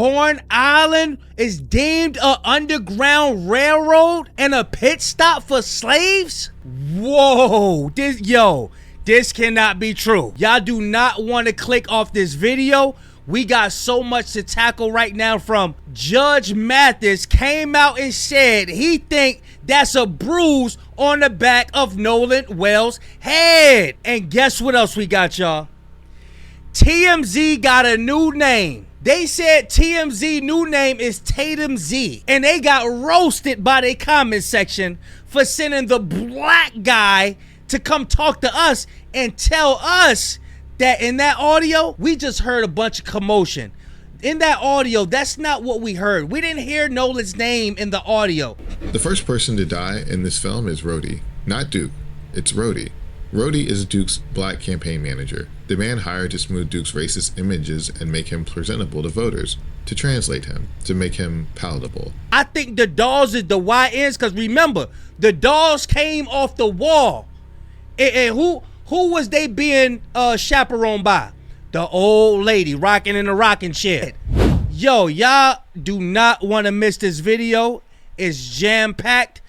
Horn Island is deemed an underground railroad and a pit stop for slaves? Whoa, this cannot be true. Y'all do not want to click off this video. We got so much to tackle right now. From Judge Mathis came out and said he think that's a bruise on the back of Nolan Wells' head. And guess what else we got, y'all? TMZ got a new name. They said TMZ new name is Tatum Z, and they got roasted by their comment section for sending the black guy to come talk to us and tell us that in that audio, we just heard a bunch of commotion. In that audio, that's not what we heard. We didn't hear Nolan's name in the audio. The first person to die in this film is Rhodey, not Duke. It's Rhodey. Rhodey is Duke's black campaign manager, the man hired to smooth Duke's racist images and make him presentable to voters, to translate him, to make him palatable. I think the dolls is the YNs, because remember, the dolls came off the wall. And who was they being chaperoned by? The old lady rocking in the rocking chair. Yo, y'all do not want to miss this video. It's jam-packed.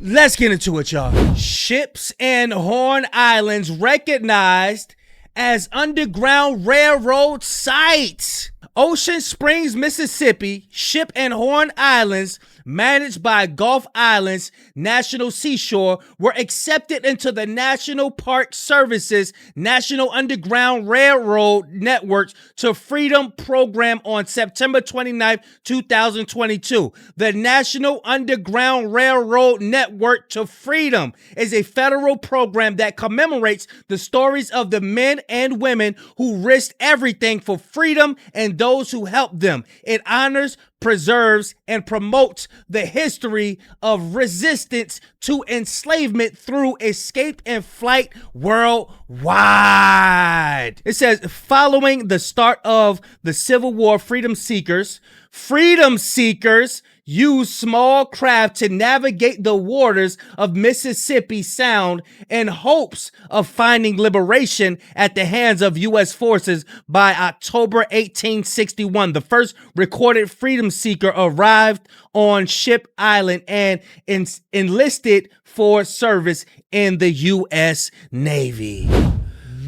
Let's get into it, y'all. Ships and Horn Islands recognized as Underground Railroad sites. Ocean Springs, Mississippi, Ship and Horn Islands, managed by Gulf Islands National Seashore, were accepted into the National Park Service's National Underground Railroad Networks to Freedom program on September 29, 2022. The National Underground Railroad Network to Freedom is a federal program that commemorates the stories of the men and women who risked everything for freedom and those who helped them. It honors, preserves, and promotes the history of resistance to enslavement through escape and flight worldwide. It says, following the start of the Civil War, freedom seekers used small craft to navigate the waters of Mississippi Sound in hopes of finding liberation at the hands of U.S. forces. By October 1861, the first recorded freedom seeker arrived on Ship Island and enlisted for service in the U.S. Navy.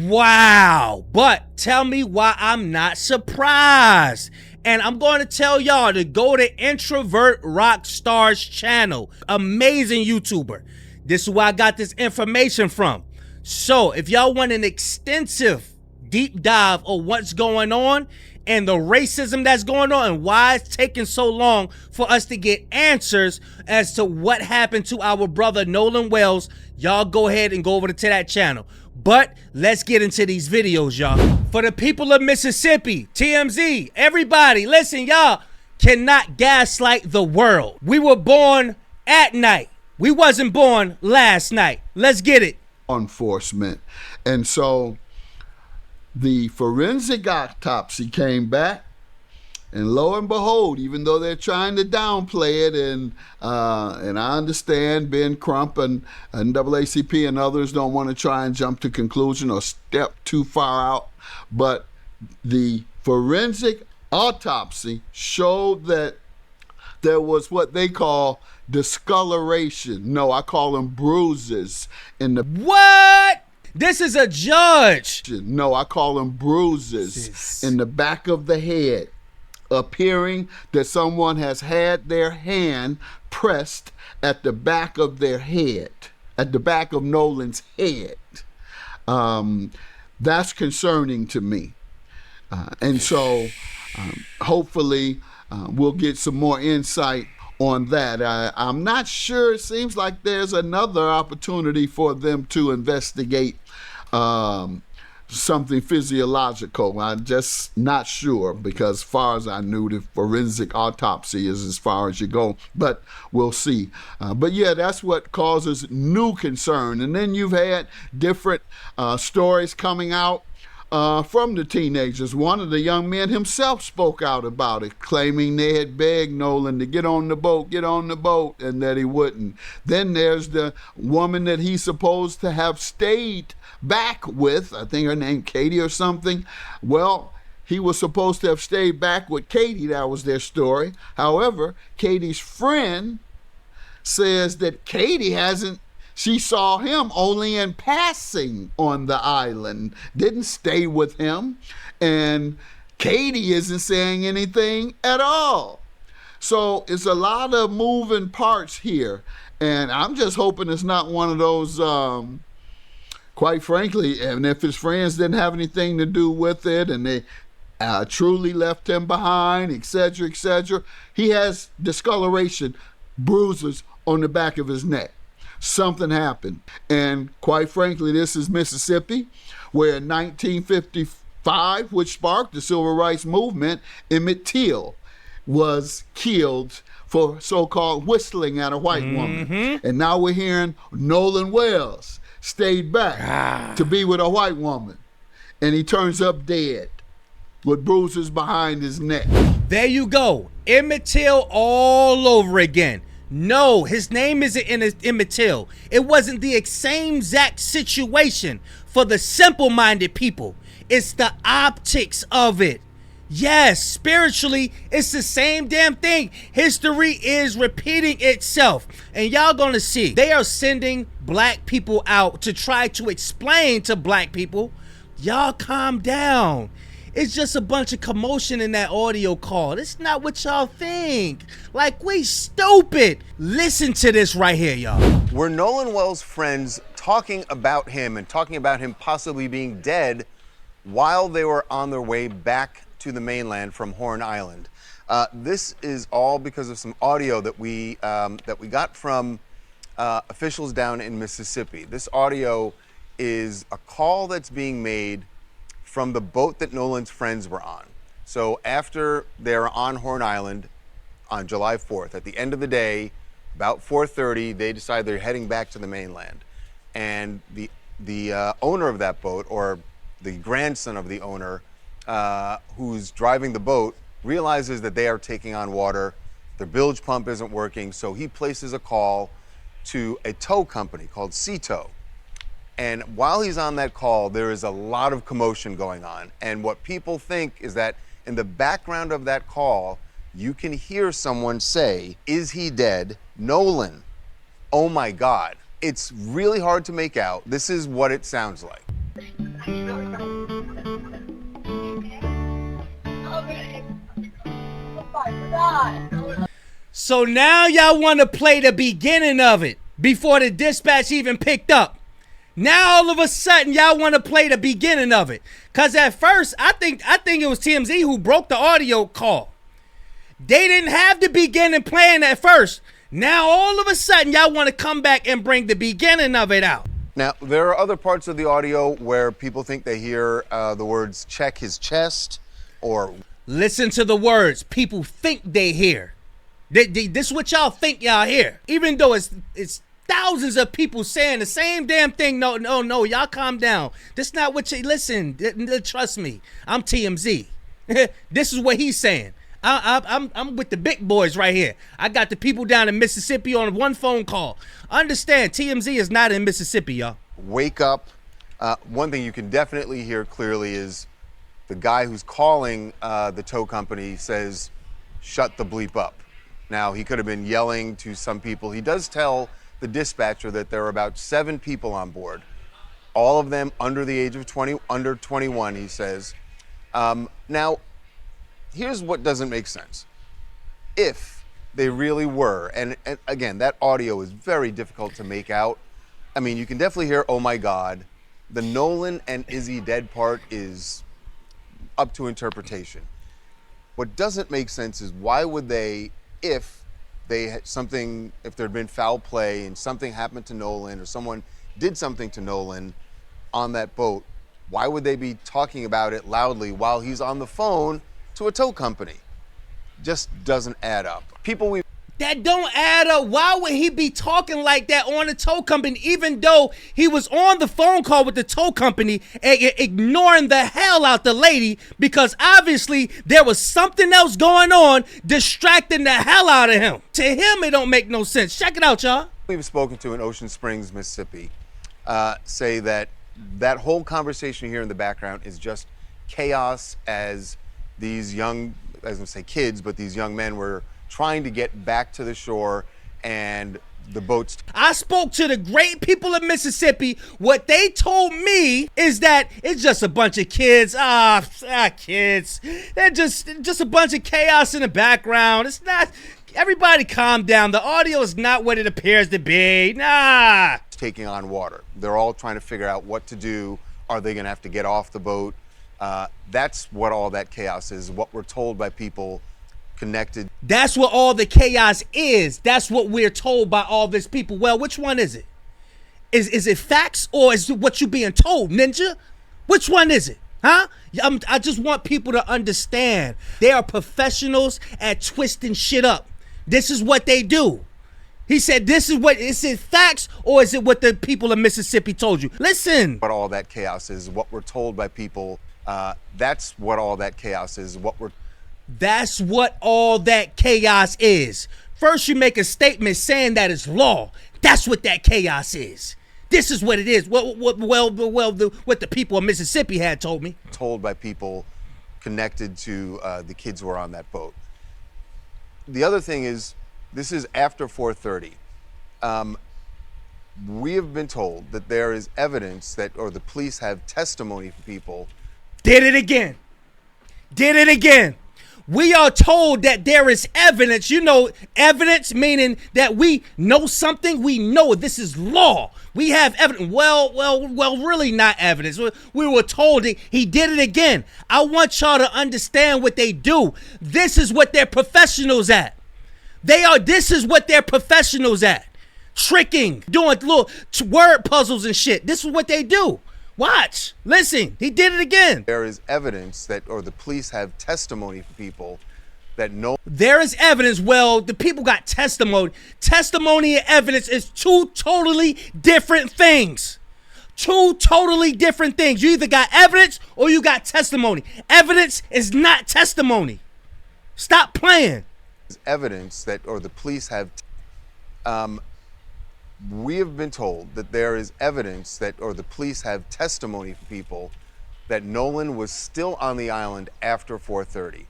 Wow. But tell me why I'm not surprised. And I'm going to tell y'all to go to Introvert Rockstar's channel. Amazing YouTuber. This is where I got this information from. So if y'all want an extensive deep dive of what's going on and the racism that's going on and why it's taking so long for us to get answers as to what happened to our brother Nolan Wells, y'all go ahead and go over to that channel. But let's get into these videos, y'all. For the people of Mississippi, TMZ, everybody, listen, y'all cannot gaslight the world. We were born at night. We wasn't born last night. Let's get it. Enforcement. And so the forensic autopsy came back, and lo and behold, even though they're trying to downplay it, and I understand Ben Crump and NAACP and others don't want to try and jump to conclusion or step too far out, but the forensic autopsy showed that there was what they call discoloration. No, I call them bruises in the... What? This is a judge. No, I call them bruises in the back of the head, appearing that someone has had their hand pressed at the back of their head, at the back of Nolan's head. That's concerning to me. And so hopefully we'll get some more insight on that. I'm not sure. It seems like there's another opportunity for them to investigate something physiological. I'm just not sure, because as far as I knew, the forensic autopsy is as far as you go, but we'll see. But yeah, that's what causes new concern. And then you've had different stories coming out from the teenagers. One of the young men himself spoke out about it, claiming they had begged Nolan to get on the boat, and that he wouldn't. Then there's the woman that he's supposed to have stayed back with, I think her name Katie or something. Well, he was supposed to have stayed back with Katie. That was their story. However, Katie's friend says that Katie she saw him only in passing on the island, didn't stay with him, and Katie isn't saying anything at all. So it's a lot of moving parts here, and I'm just hoping it's not one of those, quite frankly, and if his friends didn't have anything to do with it and they truly left him behind, etc., etc. He has discoloration, bruises on the back of his neck. Something happened. And quite frankly, this is Mississippi, where in 1955, which sparked the Civil Rights Movement, Emmett Till was killed for so-called whistling at a white woman. And now we're hearing Nolan Wells stayed back to be with a white woman. And he turns up dead with bruises behind his neck. There you go. Emmett Till all over again. No, his name isn't Emmett Till. It wasn't the same exact situation for the simple-minded people. It's the optics of it. Yes, spiritually, it's the same damn thing. History is repeating itself. And y'all gonna see. They are sending black people out to try to explain to black people, y'all calm down. It's just a bunch of commotion in that audio call. It's not what y'all think. Like, we stupid. Listen to this right here, y'all. Were Nolan Wells' friends talking about him and talking about him possibly being dead while they were on their way back to the mainland from Horn Island? This is all because of some audio that we got from officials down in Mississippi. This audio is a call that's being made from the boat that Nolan's friends were on. So after they're on Horn Island on July 4th, at the end of the day, about 4:30, they decide they're heading back to the mainland. And the owner of that boat, or the grandson of the owner, who's driving the boat, realizes that they are taking on water. Their bilge pump isn't working, so he places a call to a tow company called Sea Tow. And while he's on that call, there is a lot of commotion going on. And what people think is that in the background of that call, you can hear someone say, "Is he dead? Nolan. Oh my God." It's really hard to make out. This is what it sounds like. So now y'all want to play the beginning of it before the dispatch even picked up. Now all of a sudden y'all want to play the beginning of it. Cause at first I think it was TMZ who broke the audio call. They didn't have the beginning playing at first. Now all of a sudden y'all want to come back and bring the beginning of it out. Now there are other parts of the audio where people think they hear the words "check his chest" or listen to the words people think they hear. This is what y'all think y'all hear. Even though it's thousands of people saying the same damn thing. No, y'all calm down. That's not what you listen. Trust me, I'm TMZ. This is what he's saying. I'm with the big boys right here. I got the people down in Mississippi on one phone call. Understand, TMZ is not in Mississippi, y'all. Wake up. One thing you can definitely hear clearly is the guy who's calling the tow company says, "Shut the bleep up." Now, he could have been yelling to some people. He does tell the dispatcher that there are about 7 people on board, all of them under the age of 21, he says. Now, here's what doesn't make sense. If they really were, and again, that audio is very difficult to make out. I mean, you can definitely hear, "Oh my God." The Nolan and is he dead part is up to interpretation. What doesn't make sense is why would they, if they had something, if there'd been foul play and something happened to Nolan or someone did something to Nolan on that boat, why would they be talking about it loudly while he's on the phone to a tow company? Just doesn't add up. That don't add up. Why would he be talking like that on the tow company, even though he was on the phone call with the tow company, ignoring the hell out the lady, because obviously there was something else going on distracting the hell out of him. To him, it don't make no sense. Check it out, y'all. We've spoken to in Ocean Springs, Mississippi, say that whole conversation here in the background is just chaos as these young, I was gonna say kids, but these young men were trying to get back to the shore, and the boats. I spoke to the great people of Mississippi. What they told me is that it's just a bunch of kids. Kids. They're just a bunch of chaos in the background. It's not. Everybody calm down. The audio is not what it appears to be. Nah. Taking on water. They're all trying to figure out what to do. Are they going to have to get off the boat? That's what all that chaos is, what we're told by people connected. That's what all the chaos is. That's what we're told by all these people. Well, which one is it? Is it facts or is it what you're being told, Ninja? Which one is it? Huh? I just want people to understand. They are professionals at twisting shit up. This is what they do. He said, this is what, is it facts or is it what the people of Mississippi told you? Listen. What all that chaos is, what we're told by people. That's what all that chaos is, That's what all that chaos is. First, you make a statement saying that it's law. That's what that chaos is. This is what it is. What the people of Mississippi had told me. Told by people connected to the kids who are on that boat. The other thing is, this is after 4:30. We have been told that there is evidence that, or the police have testimony from people. Did it again. Did it again. We are told that there is evidence, evidence meaning that we know something, we know this is law. We have evidence. Well, really not evidence. We were told he did it again. I want y'all to understand what they do. This is what they're professionals at. This is what they're professionals at. Tricking, doing little word puzzles and shit. This is what they do. Watch, listen, he did it again. There is evidence that, or the police have testimony from people that know. There is evidence. Well, the people got testimony. Testimony and evidence is two totally different things. Two totally different things. You either got evidence or you got testimony. Evidence is not testimony. Stop playing. Evidence that, or the police have. We have been told that there is evidence that, or the police have testimony from people that Nolan was still on the island after 4:30.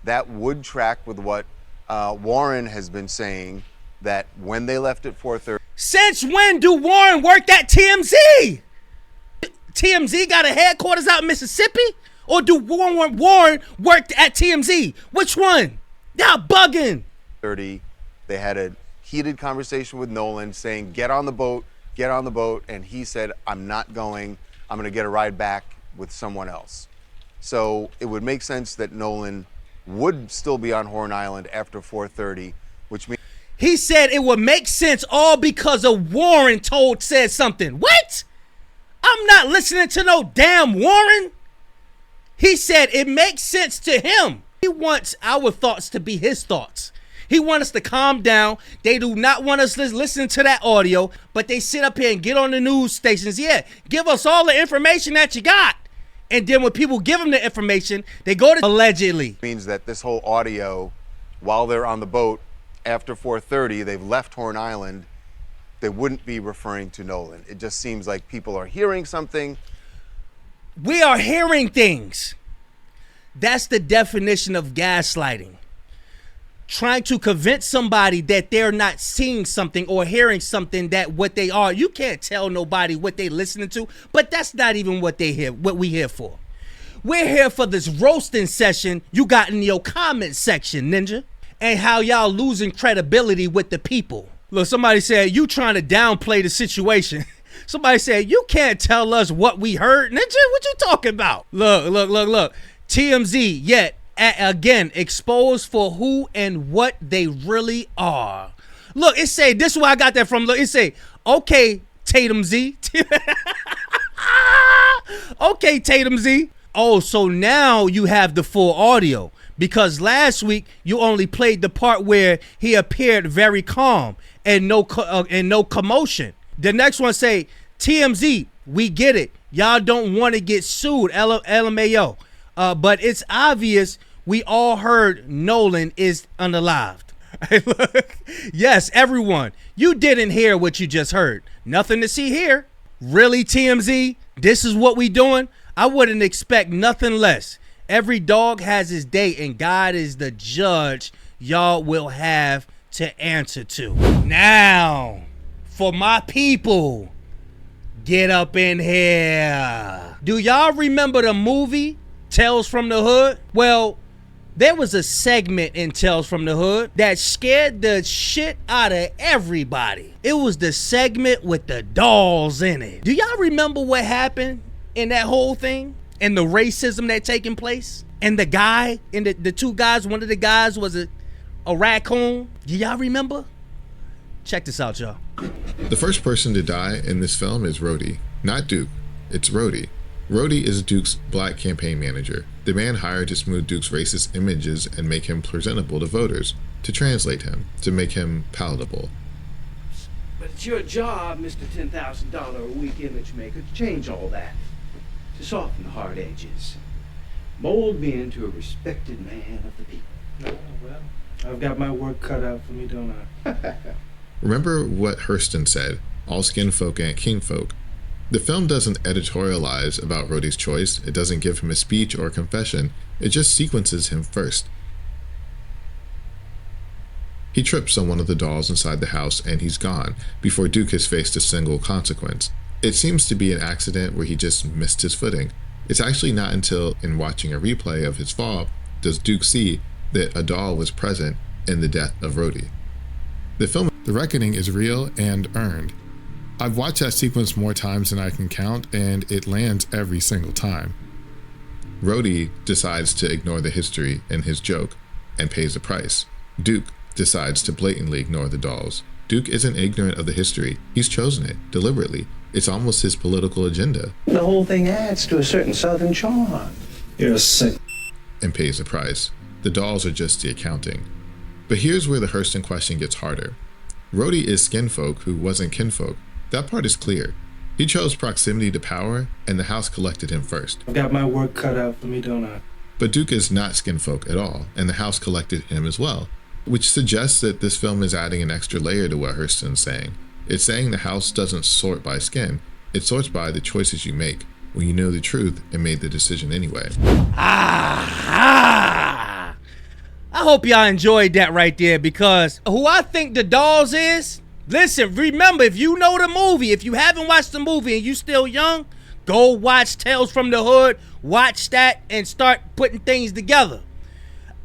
That would track with what Warren has been saying, that when they left at 4:30. Since when do Warren work at TMZ? TMZ got a headquarters out in Mississippi? Or do Warren work at TMZ? Which one? Y'all bugging. 30, they had a heated conversation with Nolan saying, get on the boat, and he said, I'm not going, I'm gonna get a ride back with someone else. So it would make sense that Nolan would still be on Horn Island after 4:30, which means. He said it would make sense all because of Warren said something. What? I'm not listening to no damn Warren. He said it makes sense to him. He wants our thoughts to be his thoughts. He wants us to calm down. They do not want us to listen to that audio, but they sit up here and get on the news stations. Yeah, give us all the information that you got. And then when people give them the information, they go to allegedly. Means that this whole audio, while they're on the boat after 4:30, they've left Horn Island, they wouldn't be referring to Nolan. It just seems like people are hearing something. We are hearing things. That's the definition of gaslighting. Trying to convince somebody that they're not seeing something or hearing something that what they are. You can't tell nobody what they listening to, but that's not even what we here for. We're here for this roasting session you got in your comment section, Ninja, and how y'all losing credibility with the people. Look, somebody said you trying to downplay the situation. Somebody said you can't tell us what we heard. Ninja, what you talking about? Look. TMZ yet again exposed for who and what they really are. Look, it say, this is where I got that from. Look, it say, okay, Tatum Z. Okay, Tatum Z. Oh, so now you have the full audio, because last week you only played the part where he appeared very calm and no commotion. The next one say, TMZ, we get it. Y'all don't want to get sued, LMAO. But it's obvious we all heard Nolan is unalived. Look, yes, everyone, you didn't hear what you just heard. Nothing to see here. Really, TMZ, this is what we doing? I wouldn't expect nothing less. Every dog has his day, and God is the judge y'all will have to answer to. Now, for my people, get up in here. Do y'all remember the movie Tales from the Hood? Well, there was a segment in Tales from the Hood that scared the shit out of everybody. It was the segment with the dolls in it. Do y'all remember what happened in that whole thing? And the racism that taking place? And the guy, and the two guys, one of the guys was a raccoon. Do y'all remember? Check this out, y'all. The first person to die in this film is Rhodey, not Duke. It's Rhodey. Rhodey is Duke's black campaign manager, the man hired to smooth Duke's racist images and make him presentable to voters, to translate him, to make him palatable. But it's your job, Mr. $10,000 a week image maker, to change all that, to soften the hard edges, mold me into a respected man of the people. Oh, well, I've got my work cut out for me, don't I? Remember what Hurston said, all skin folk ain't king folk. The film doesn't editorialize about Rhodey's choice, it doesn't give him a speech or a confession, it just sequences him first. He trips on one of the dolls inside the house and he's gone, before Duke has faced a single consequence. It seems to be an accident where he just missed his footing. It's actually not until in watching a replay of his fall does Duke see that a doll was present in the death of Rhodey. The reckoning is real and earned. I've watched that sequence more times than I can count, and it lands every single time. Rhodey decides to ignore the history in his joke and pays the price. Duke decides to blatantly ignore the dolls. Duke isn't ignorant of the history. He's chosen it deliberately. It's almost his political agenda. The whole thing adds to a certain southern charm. You're sick. And pays the price. The dolls are just the accounting. But here's where the Hurston question gets harder. Rhodey is skinfolk who wasn't kinfolk. That part is clear. He chose proximity to power, and the house collected him first. I've got my work cut out for me, don't I? But Duke is not skinfolk at all, and the house collected him as well, which suggests that this film is adding an extra layer to what Hurston's saying. It's saying the house doesn't sort by skin, it sorts by the choices you make when you know the truth and made the decision anyway. I hope y'all enjoyed that right there, because who I think the dolls is, listen, remember, if you know the movie, if you haven't watched the movie and you still young, go watch Tales from the Hood, watch that and start putting things together.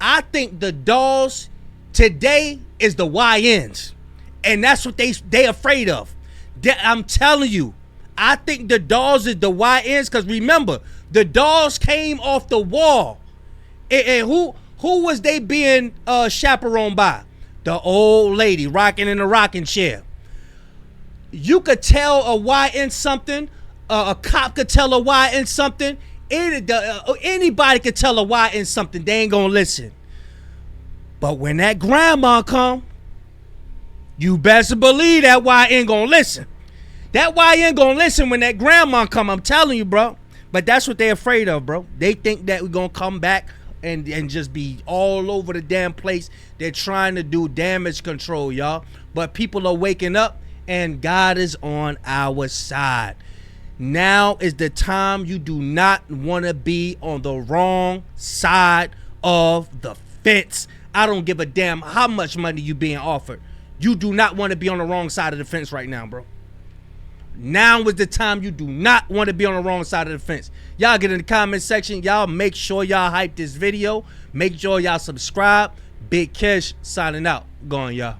I think the dolls today is the YNs, and that's what they afraid of. I'm telling you, I think the dolls is the YNs, because remember, the dolls came off the wall. And who was they being chaperoned by? The old lady rocking in a rocking chair. You could tell a YN something. A cop could tell a YN something. Anybody could tell a YN something. They ain't gonna listen. But when that grandma come, you best believe that YN gonna listen. That YN gonna listen when that grandma come. I'm telling you, bro. But that's what they afraid of, bro. They think that we're gonna come back and just be all over the damn place. They're trying to do damage control, y'all. But people are waking up, and God is on our side. Now is the time. You do not want to be on the wrong side of the fence. I don't give a damn how much money you being offered. You do not want to be on the wrong side of the fence right now, bro. Now is the time. You do not want to be on the wrong side of the fence. Y'all get in the comment section. Y'all make sure y'all hype this video. Make sure y'all subscribe. Big Kish signing out. Go on, y'all.